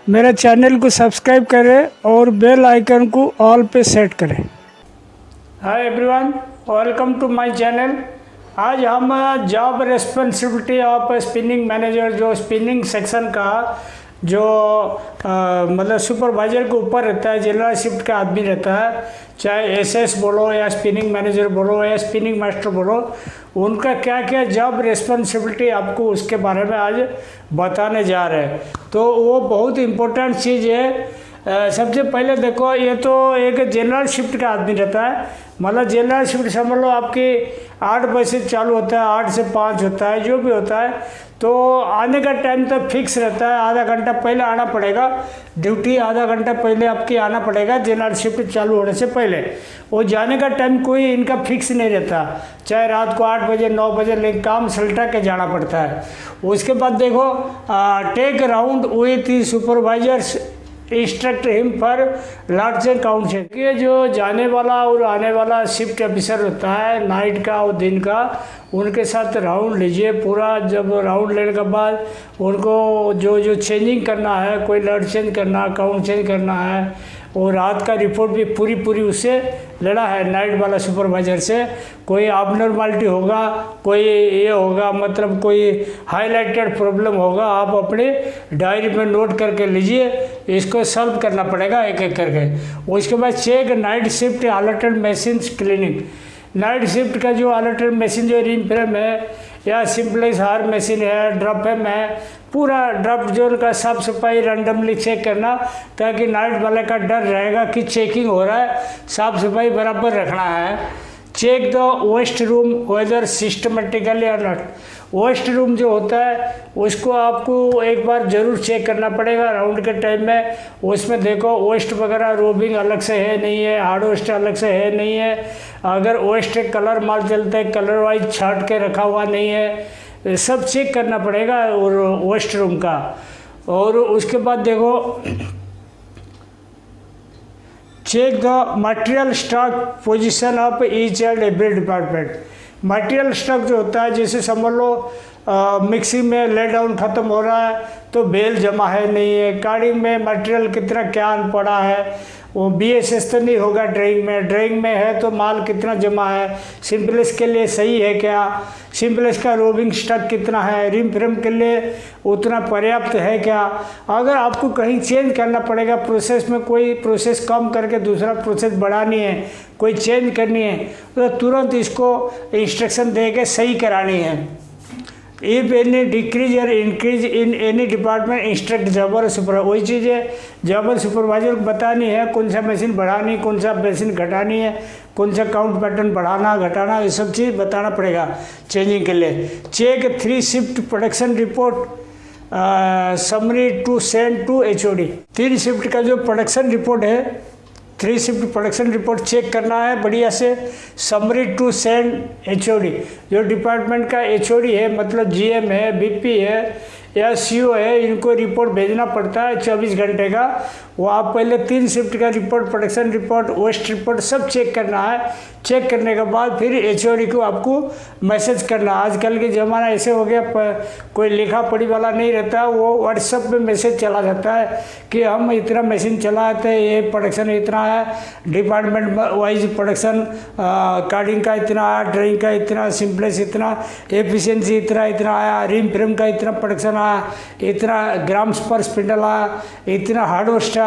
मेरे चैनल को सब्सक्राइब करें और बेल आइकन को ऑल पे सेट करें। Hi everyone, welcome to my channel. आज हम job responsibility of spinning manager, जो स्पिनिंग सेक्शन का जो मतलब सुपरवाइजर के ऊपर रहता है, जनरल शिफ्ट का आदमी रहता है, चाहे एसएस बोलो या स्पिनिंग मैनेजर बोलो या स्पिनिंग मास्टर बोलो, उनका क्या क्या जॉब रिस्पॉन्सिबिलिटी आपको उसके बारे में आज बताने जा रहे हैं। तो वो बहुत इम्पोर्टेंट चीज़ है। सबसे पहले देखो, ये तो एक जनरल शिफ्ट का आदमी रहता है, मतलब जनरल शिफ्ट समझ लो आपकी 8 बजे से चालू होता है, 8 से 5 होता है, जो भी होता है। तो आने का टाइम तो फिक्स रहता है, आधा घंटा पहले आना पड़ेगा, ड्यूटी आधा घंटा पहले आपकी आना पड़ेगा जनरल शिफ्ट चालू होने से पहले। वो जाने का टाइम कोई इनका फिक्स नहीं रहता, चाहे रात को 8 बजे 9 बजे, लेकिन काम सलटा के जाना पड़ता है। उसके बाद देखो, take round with supervisors instruct him for large count check. ये जो जाने वाला और आने वाला शिफ्ट ऑफिसर होता है, नाइट का और दिन का, उनके साथ राउंड लीजिए पूरा। जब राउंड लेने के बाद उनको जो जो चेंजिंग करना है, कोई लर्ट चेंज करना, काउंट चेंज करना है, और रात का रिपोर्ट भी पूरी उससे लेना है, नाइट वाला सुपरवाइजर से। कोई abnormality होगा, कोई ये होगा, मतलब कोई हाईलाइटेड प्रॉब्लम होगा, आप अपने डायरी में नोट करके लीजिए, इसको सॉल्व करना पड़ेगा एक एक करके। उसके बाद check night shift alerted machine cleaning. Night shift का जो अलर्टेड मशीन, जो रिम फ्रेम है या सिंपलेक्स हार मशीन है, ड्रॉप फ्रेम है, पूरा ड्रॉप जोन का साफ सफाई रैंडमली चेक करना, ताकि नाइट वाले का डर रहेगा कि चेकिंग हो रहा है, साफ सफाई बराबर रखना है। Check the waste room whether systematically और नॉट। वेस्ट रूम जो होता है उसको आपको एक बार ज़रूर चेक करना पड़ेगा राउंड के टाइम में। उसमें देखो वेस्ट वगैरह रोबिंग अलग से है नहीं है, हार्ड वेस्ट अलग से है नहीं है, अगर वेस्ट कलर माल चलता है कलर वाइज छाट के रखा हुआ नहीं है, सब चेक करना पड़ेगा और वेस्ट रूम का। और उसके बाद देखो, check the material stock position of each and every department. Material stock जो होता है, जैसे समझ लो मिक्सी में ले डाउन ख़त्म हो रहा है तो बेल जमा है नहीं है, कार्डिंग में मटेरियल कितना क्या पड़ा है, वो BSS तो नहीं होगा ड्राइंग में है तो माल कितना जमा है, सिंपलेस के लिए सही है क्या, सिंपलेस का रोबिंग स्टॉक कितना है, रिम फ्रेम के लिए उतना पर्याप्त है क्या। अगर आपको कहीं चेंज करना पड़ेगा प्रोसेस में, कोई प्रोसेस कम करके दूसरा प्रोसेस बढ़ानी है, कोई चेंज करनी है, तो तुरंत इसको इंस्ट्रक्शन दे के सही करानी है। इफ एनी डिक्रीज और increase in any department instruct जॉबर super. वही चीज़ है, जॉबर सुपरवाइजर को बतानी है कौन सा मशीन बढ़ानी, कौन सा मशीन घटानी है, कौन सा काउंट पैटर्न बढ़ाना घटाना, ये सब चीज़ बताना पड़ेगा चेंजिंग के लिए। Check 3 shift production report summary to send to HOD। 3 shift का जो प्रोडक्शन रिपोर्ट है, 3 शिफ्ट प्रोडक्शन रिपोर्ट चेक करना है बढ़िया से, समरी टू सेंड HOD। जो डिपार्टमेंट का HOD है, मतलब GM है, BP है या CO है, इनको रिपोर्ट भेजना पड़ता है 24 घंटे का। वो आप पहले 3 शिफ्ट का report, production report, waste report सब चेक करना है। चेक करने के बाद फिर HOD को आपको मैसेज करना। आजकल के ज़माना ऐसे हो गया, कोई लिखा पढ़ी वाला नहीं रहता, वो व्हाट्सएप में मैसेज चला जाता है कि हम इतना मशीन चलाते हैं, ये प्रोडक्शन इतना है, डिपार्टमेंट वाइज प्रोडक्शन कार्डिंग का इतना, ड्राइंग का इतना, सिंपलेस इतना, एफिशिएंसी इतना आया, रिम फ्रेम का इतना प्रोडक्शन आया, इतना ग्राम्स पर स्पिंडल आया, इतना हार्ड वेस्ट आया,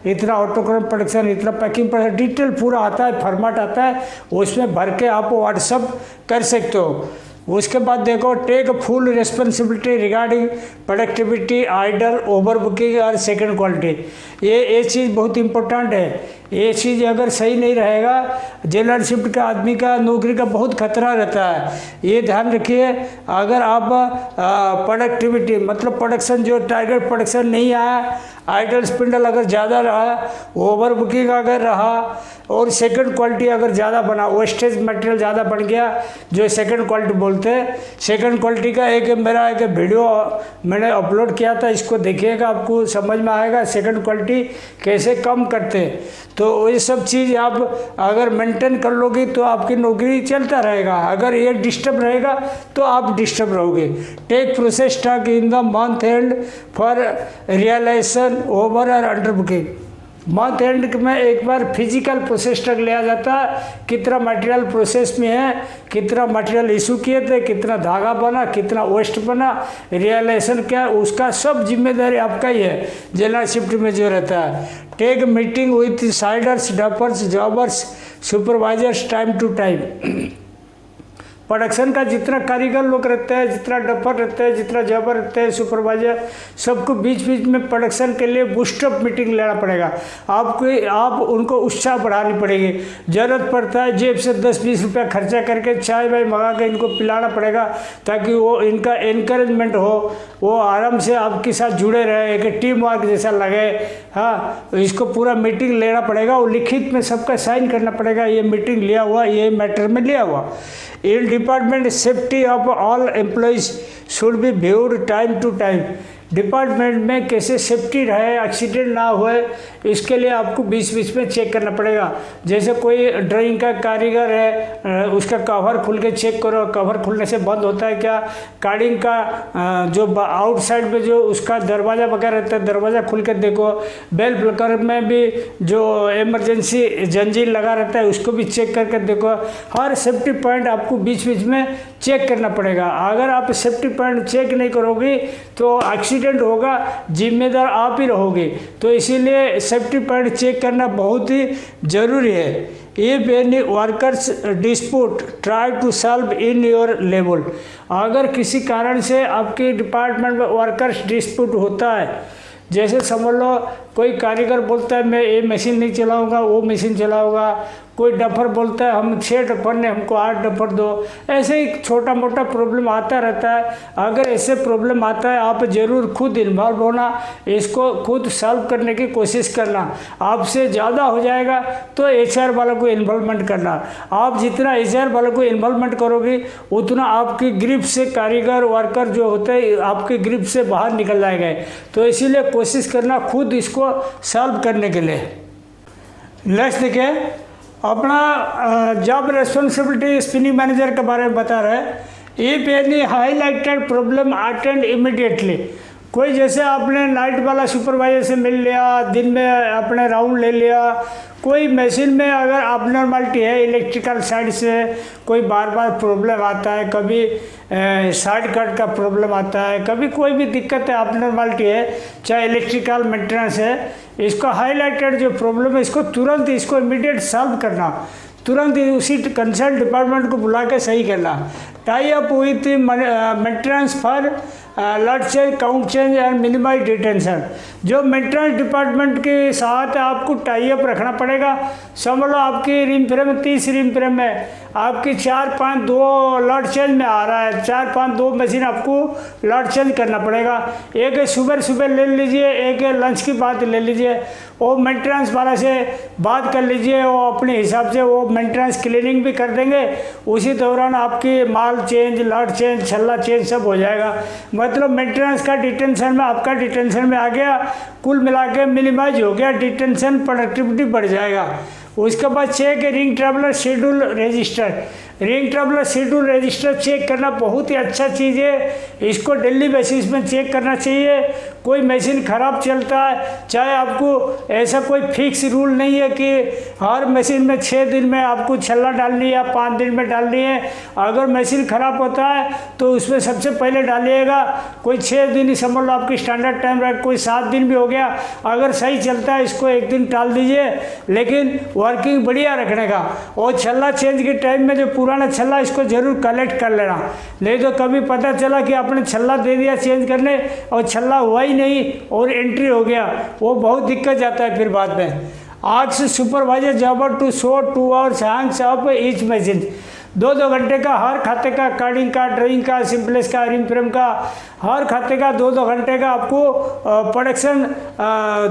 इतना ऑटोक्रोम प्रोडक्शन, इतना पैकिंग प्रोडक्शन, डिटेल पूरा आता है, फॉर्मेट आता है, उसमें भर के आप व्हाट्सअप कर सकते हो। उसके बाद देखो, take full responsibility regarding productivity, idle, over booking और सेकंड क्वालिटी। ये चीज़ बहुत इंपॉर्टेंट है। ये चीज़ अगर सही नहीं रहेगा, जनरल शिफ्ट का आदमी का नौकरी का बहुत खतरा रहता है। ये ध्यान रखिए, अगर आप प्रोडक्टिविटी मतलब प्रोडक्शन जो टारगेट प्रोडक्शन नहीं आया, आइडल स्पिंडल अगर ज़्यादा रहा, ओवर बुकिंग अगर रहा, और सेकंड क्वालिटी अगर ज़्यादा बना, वेस्टेज मटेरियल ज़्यादा बन गया, जो सेकंड क्वालिटी बोलते हैं। सेकंड क्वालिटी का मेरा एक वीडियो मैंने अपलोड किया था, इसको देखिएगा, आपको समझ में आएगा सेकंड क्वालिटी कैसे कम करते हैं। तो ये सब चीज़ आप अगर मेंटेन कर लोगे तो आपकी नौकरी चलता रहेगा। अगर ये डिस्टर्ब रहेगा तो आप डिस्टर्ब रहोगे। Take process stock in the month end for realization over और अंडर बुकिंग। मंथ एंड में एक बार फिजिकल प्रोसेस तक लिया जाता है, कितना मटेरियल प्रोसेस में है, कितना मटेरियल इशू किए थे, कितना धागा बना, कितना वेस्ट बना, रियलाइजेशन क्या, उसका सब जिम्मेदारी आपका ही है जनरल शिफ्ट में जो रहता है। Take meeting with siders, doffers, jobbers, supervisors time to time. Production का जितना कारीगर लोग रहते हैं, जितना डफर रहते हैं, जितना जॉबर रहते हैं, सुपरवाइजर, सबको बीच बीच में प्रोडक्शन के लिए बूस्टअप मीटिंग लेना पड़ेगा। आप उनको उत्साह बढ़ानी पड़ेगी। ज़रूरत पड़ता है जेब से 10-20 रुपया खर्चा करके चाय वाय मंगा के इनको पिलाना पड़ेगा, ताकि वो इनका इनकरेजमेंट हो, वो आराम से आपके साथ जुड़े रहे, एक टीम वर्क जैसा लगे। हाँ, इसको पूरा मीटिंग लेना पड़ेगा और लिखित में सबका साइन करना पड़ेगा, ये मीटिंग लिया हुआ, ये मैटर में लिया हुआ। In department safety of all employees should be viewed time to time. Department में कैसे सेफ्टी रहे, एक्सीडेंट ना हुए, इसके लिए आपको बीच बीच में चेक करना पड़ेगा। जैसे कोई ड्राइंग का कारीगर है, उसका कवर खुल के चेक करो, कवर खुलने से बंद होता है क्या। कार्डिंग का जो आउटसाइड में जो उसका दरवाज़ा वगैरह रहता है, दरवाज़ा खुल के देखो। बेल प्लकर में भी जो इमरजेंसी जंजीर लगा रहता है उसको भी चेक करके देखो। हर सेफ्टी पॉइंट आपको बीच बीच में चेक करना पड़ेगा। अगर आप सेफ्टी पॉइंट चेक नहीं करोगे तो एक्सीडेंट होगा, जिम्मेदार आप ही रहोगे। तो इसीलिए सेफ्टी पॉइंट चेक करना बहुत ही ज़रूरी है। If any workers dispute try to solve in your level. अगर किसी कारण से आपके डिपार्टमेंट में वर्कर्स डिस्प्यूट होता है, जैसे समझ लो कोई कारीगर बोलता है मैं ये मशीन नहीं चलाऊंगा, वो मशीन चलाऊंगा। कोई डफर बोलता है हम 6 डफर ने हमको 8 डफर दो। ऐसे ही छोटा मोटा प्रॉब्लम आता रहता है। अगर ऐसे प्रॉब्लम आता है, आप ज़रूर खुद इन्वॉल्व होना, इसको खुद सॉल्व करने की कोशिश करना। आपसे ज़्यादा हो जाएगा तो HR वालों को इन्वॉल्वमेंट करना। आप जितना HR वालों को इन्वॉल्वमेंट करोगे उतना आपकी ग्रिप से कारीगर वर्कर जो होते हैं आपकी ग्रिप से बाहर निकल जाएंगे। तो इसीलिए कोशिश करना खुद इसको सॉल्व करने के लिए। नेक्स्ट देखिए, अपना जॉब रेस्पॉन्सिबिलिटी स्पिनिंग मैनेजर के बारे में बता रहे हैं। If any highlighted problem attend immediately. कोई जैसे आपने नाइट वाला सुपरवाइजर से मिल लिया, दिन में अपने राउंड ले लिया, कोई मशीन में अगर abnormality है इलेक्ट्रिकल साइड से, कोई बार बार प्रॉब्लम आता है, कभी शॉर्ट कट का प्रॉब्लम आता है, कभी कोई भी दिक्कत है, abnormality है, चाहे इलेक्ट्रिकल मेंटेनेंस है, इसको हाईलाइटेड जो प्रॉब्लम है इसको तुरंत इसको इमीडिएट सॉल्व करना, तुरंत उसी कंसर्न डिपार्टमेंट को बुला के सही करना। Tie up with maintenance for lot change, count change and minimize detention. जो मेंटेनेंस डिपार्टमेंट के साथ आपको टाई अप रखना पड़ेगा। समझ लो आपकी रिम फ्रेम 30 रिम फ्रेम में आपकी 4-5 2 लॉट चेंज में आ रहा है, 4-5 2 मशीन आपको लॉट चेंज करना पड़ेगा। एक सुबह ले लीजिए, एक लंच की बात ले लीजिए, वो मेंटेनेंस वाला से बात कर लीजिए, वो अपने हिसाब से वो मेंटेनेंस क्लीनिंग भी कर देंगे। उसी दौरान आपकी माल चेंज, लॉट चेंज, छल्ला चेंज सब हो जाएगा। मतलब मेंटेनेंस का डिटेंशन में आपका डिटेंशन में आ गया, कुल मिला के मिनिमाइज हो गया, डिटेंशन प्रोडक्टिविटी बढ़ जाएगा। उसके बाद check ring traveller schedule register. Ring traveller schedule register check करना बहुत ही अच्छा चीज़ है, इसको डेली बेसिस में चेक करना चाहिए। कोई मशीन ख़राब चलता है, चाहे आपको ऐसा कोई फिक्स रूल नहीं है कि हर मशीन में 6 दिन में आपको छल्ला डालनी है या 5 दिन में डालनी है। अगर मशीन ख़राब होता है तो उसमें सबसे पहले डालिएगा। कोई 6 दिन ही समझ लो आपकी स्टैंडर्ड टाइम रहे, कोई 7 दिन भी हो गया, अगर सही चलता है इसको 1 दिन टाल दीजिए, लेकिन वर्किंग बढ़िया रखने का। और छल्ला चेंज के टाइम में जो पुराना छल्ला इसको ज़रूर कलेक्ट कर लेना, नहीं तो कभी पता चला कि आपने छल्ला दे दिया चेंज करने और छल्ला हुआ ही नहीं और एंट्री हो गया, वो बहुत दिक्कत जाता है फिर बाद में। आज से supervisor jobber to show 2 hours hands off each machine. 2-2 घंटे का हर खाते का, कार्डिंग का, ड्राइंग का, सिंपलेस का, रिम फ्रेम का, हर खाते का 2-2 घंटे का आपको प्रोडक्शन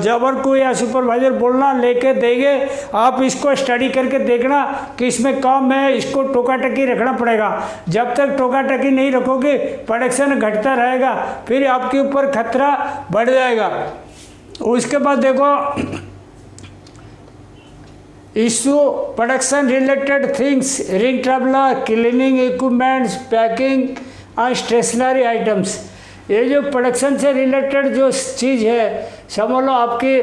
जॉबर को या सुपरवाइजर बोलना, लेके देंगे। आप इसको स्टडी करके देखना कि इसमें कम है, इसको टोका टकी रखना पड़ेगा। जब तक टोका टकी नहीं रखोगे प्रोडक्शन घटता रहेगा, फिर आपके ऊपर खतरा बढ़ जाएगा। उसके बाद देखो issue production related things, ring traveller, cleaning equipments, packing और स्टेशनरी आइटम्स। ये जो प्रोडक्शन से रिलेटेड जो चीज़ है, समझ लो आपकी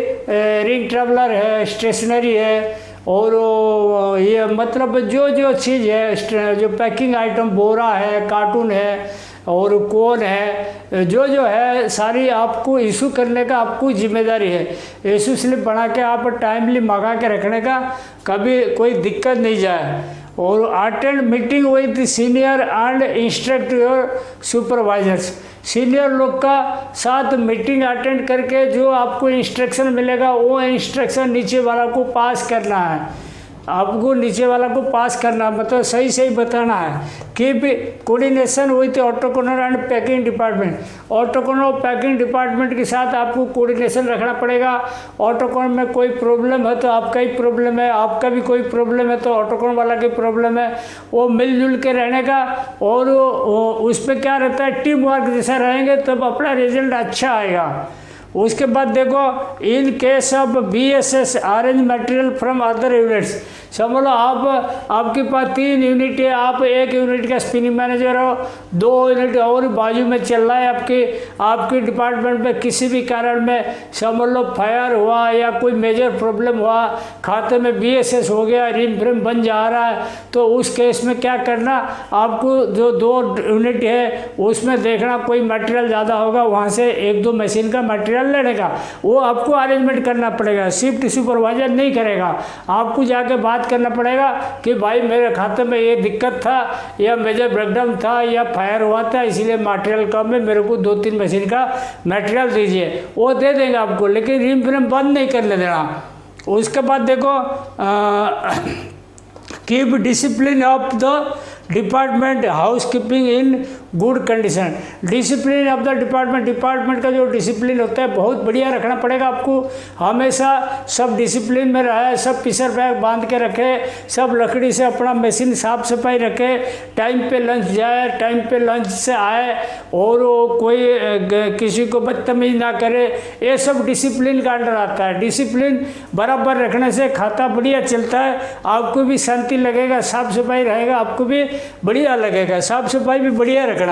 रिंग ट्रैवलर है, स्टेशनरी है, और ये मतलब जो जो चीज़ है, जो पैकिंग आइटम, बोरा है, कार्टून है और कोन है, जो जो है सारी आपको इशू करने का आपको जिम्मेदारी है। इशू स्लिप बना के आप टाइमली मंगा के रखने का, कभी कोई दिक्कत नहीं जाए। और attend meeting with senior and instruct your supervisors. Senior लोग का साथ मीटिंग अटेंड करके जो आपको इंस्ट्रक्शन मिलेगा वो इंस्ट्रक्शन नीचे वाला को पास करना है। आपको नीचे वाला को पास करना मतलब सही सही बताना है। Keep coordination with autoconer and packing department. Autoconer packing department के साथ आपको कोऑर्डिनेशन रखना पड़ेगा। ऑटोकॉनर में कोई प्रॉब्लम है तो आपका ही प्रॉब्लम है, आपका भी कोई प्रॉब्लम है तो ऑटोकॉनर वाला की प्रॉब्लम है, वो मिलजुल के रहने का। और उस पर क्या रहता है, टीम वर्क जैसा रहेंगे तब अपना रिजल्ट अच्छा आएगा। उसके बाद देखो, in case of BSS arrange material from other units. समझ लो आपके पास 3 यूनिट है, आप 1 यूनिट का स्पिनिंग मैनेजर हो, 2 यूनिट और बाजू में चल रहा है आपके डिपार्टमेंट में। किसी भी कारण में समझ लो फायर हुआ या कोई मेजर प्रॉब्लम हुआ, खाते में BSS हो गया, रिम फ्रेम बन जा रहा है, तो उस केस में क्या करना, आपको जो 2 यूनिट है उसमें देखना कोई मटेरियल ज़्यादा होगा, वहाँ से 1-2 मशीन का मटेरियल लेने का, वो आपको अरेंजमेंट करना पड़ेगा। शिफ्ट सुपरवाइजर नहीं करेगा, आपको जाके बात करना पड़ेगा कि भाई मेरे खाते में ये दिक्कत था या मेजर ब्रेकडाउन था या फायर हुआ था, इसलिए मटेरियल कम है, मेरे को 2-3 मशीन का मटेरियल दीजिए। वो दे देंगे आपको, लेकिन रिम फ्रेम बंद नहीं करने देना। उसके बाद देखो, keep discipline of the department housekeeping in good condition. Discipline of the department का जो डिसिप्लिन होता है बहुत बढ़िया रखना पड़ेगा आपको। हमेशा सब डिसिप्लिन में रहे, सब पिसर बैग बांध के रखे, सब लकड़ी से अपना मशीन साफ सफाई रखे, टाइम पे लंच जाए, टाइम पे लंच से आए, और कोई किसी को बदतमीज ना करे। ये सब डिसिप्लिन का अंडर आता है। डिसिप्लिन बराबर रखने से खाता बढ़िया चलता है, आपको भी शांति लगेगा, साफ सफाई रहेगा, आपको भी बढ़िया लगेगा, साफ सफाई भी बढ़िया रखना।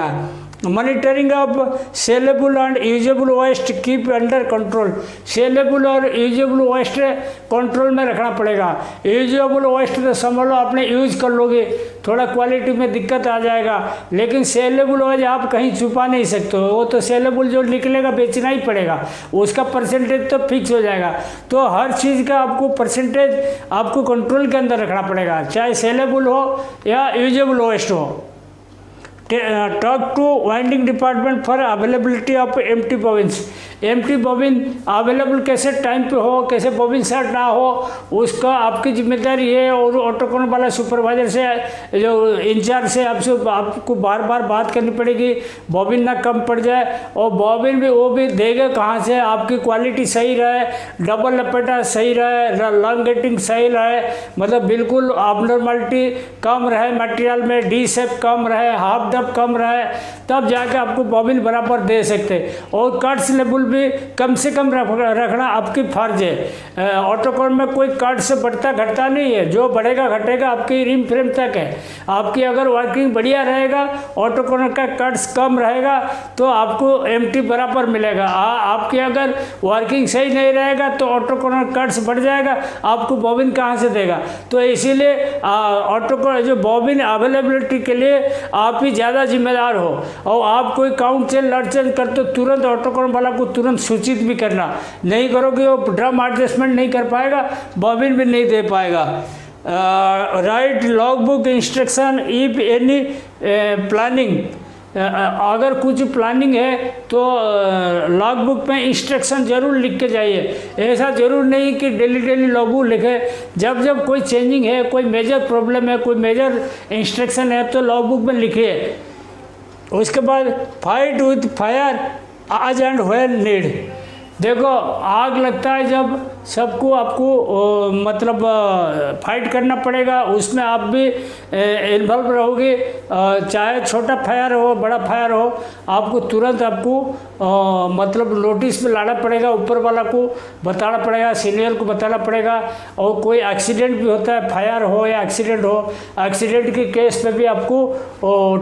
Monitoring of saleable and usable waste keep under control. Saleable और यूजेबल वेस्ट कंट्रोल में रखना पड़ेगा। यूजेबल वेस्ट तो समझ लो आपने यूज कर लोगे, थोड़ा क्वालिटी में दिक्कत आ जाएगा, लेकिन सेलेबल वेज आप कहीं छुपा नहीं सकते हो, वो तो सेलेबल जो निकलेगा बेचना ही पड़ेगा, उसका परसेंटेज तो फिक्स हो जाएगा। तो हर चीज़ का आपको परसेंटेज आपको कंट्रोल के अंदर रखना पड़ेगा, चाहे सेलेबल हो या यूजेबल वेस्ट हो। Talk two winding department for availability of empty bobbins. Empty bobbin available कैसे टाइम पे हो, कैसे बॉबिन शॉर्ट ना हो, उसका आपकी जिम्मेदारी है। और ऑटोकॉनर वाला सुपरवाइजर से जो इंचार्ज से आपको बार बार बात करनी पड़ेगी, बॉबिन ना कम पड़ जाए। और बॉबिन भी वो भी देगा कहाँ से, आपकी क्वालिटी सही रहे, डबल लपेटा सही रहे, लॉन्ग गेटिंग सही रहे, मतलब बिल्कुल abnormality कम रहे मटेरियल में, डी शेप कम रहे, हाफ डब कम रहे, तब जाके आपको बॉबिन बराबर दे सकते। और कट्स लेवल भी कम से कम रखना आपकी फर्ज है। ऑटोकॉनर में कोई कट से बढ़ता घटता नहीं है, जो बढ़ेगा घटेगा आपकी रिम फ्रेम तक है। आपकी अगर वर्किंग बढ़िया रहेगा, ऑटोकॉनर का कट्स कम रहेगा तो आपको एम्प्टी बराबर मिलेगा। आपकी अगर वर्किंग सही नहीं रहेगा तो ऑटोकॉनर कट्स बढ़ जाएगा, आपको बॉबिन कहाँ से देगा। तो इसीलिए ऑटोकॉनर जो बॉबिन अवेलेबिलिटी के लिए आप ही ज़्यादा जिम्मेदार हो। और आप कोई काउंट चेंज लड़ चेंज करते हो, तुरंत ऑटोकॉनर वाला को तुरंत सूचित भी करना। नहीं करोगे वो ड्रम एडजस्टमेंट नहीं कर पाएगा, बॉबिन भी नहीं दे पाएगा। Right log book instruction if any planning. अगर कुछ प्लानिंग है तो लॉग बुक में इंस्ट्रक्शन जरूर लिख के जाइए। ऐसा जरूर नहीं कि डेली लॉग बुक लिखे। जब जब कोई चेंजिंग है, कोई मेजर प्रॉब्लम है, कोई मेजर इंस्ट्रक्शन है तो लॉग बुक में लिखिए। उसके बाद फाइट विथ फायर आज एंड व्हेन नीड। देखो आग लगता है जब सबको आपको मतलब फाइट करना पड़ेगा, उसमें आप भी इन्वॉल्व रहोगे। चाहे छोटा फायर हो बड़ा फायर हो, आपको तुरंत आपको मतलब नोटिस में लाना पड़ेगा, ऊपर वाला को बताना पड़ेगा, सीनियर को बताना पड़ेगा। और कोई एक्सीडेंट भी होता है, फायर हो या एक्सीडेंट हो, एक्सीडेंट के केस में भी आपको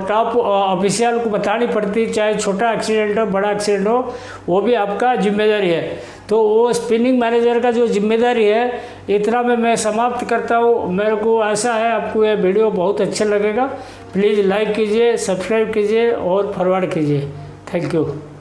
टॉप ऑफिशियल को बतानी पड़ती है, चाहे छोटा एक्सीडेंट हो बड़ा एक्सीडेंट हो, वो भी आपका जिम्मेदारी है। तो वो स्पिनिंग मैनेजर का जो जिम्मेदारी है, इतना में मैं समाप्त करता हूँ। मेरे को ऐसा है आपको ये वीडियो बहुत अच्छा लगेगा, प्लीज़ लाइक कीजिए, सब्सक्राइब कीजिए और फॉरवर्ड कीजिए। Thank you.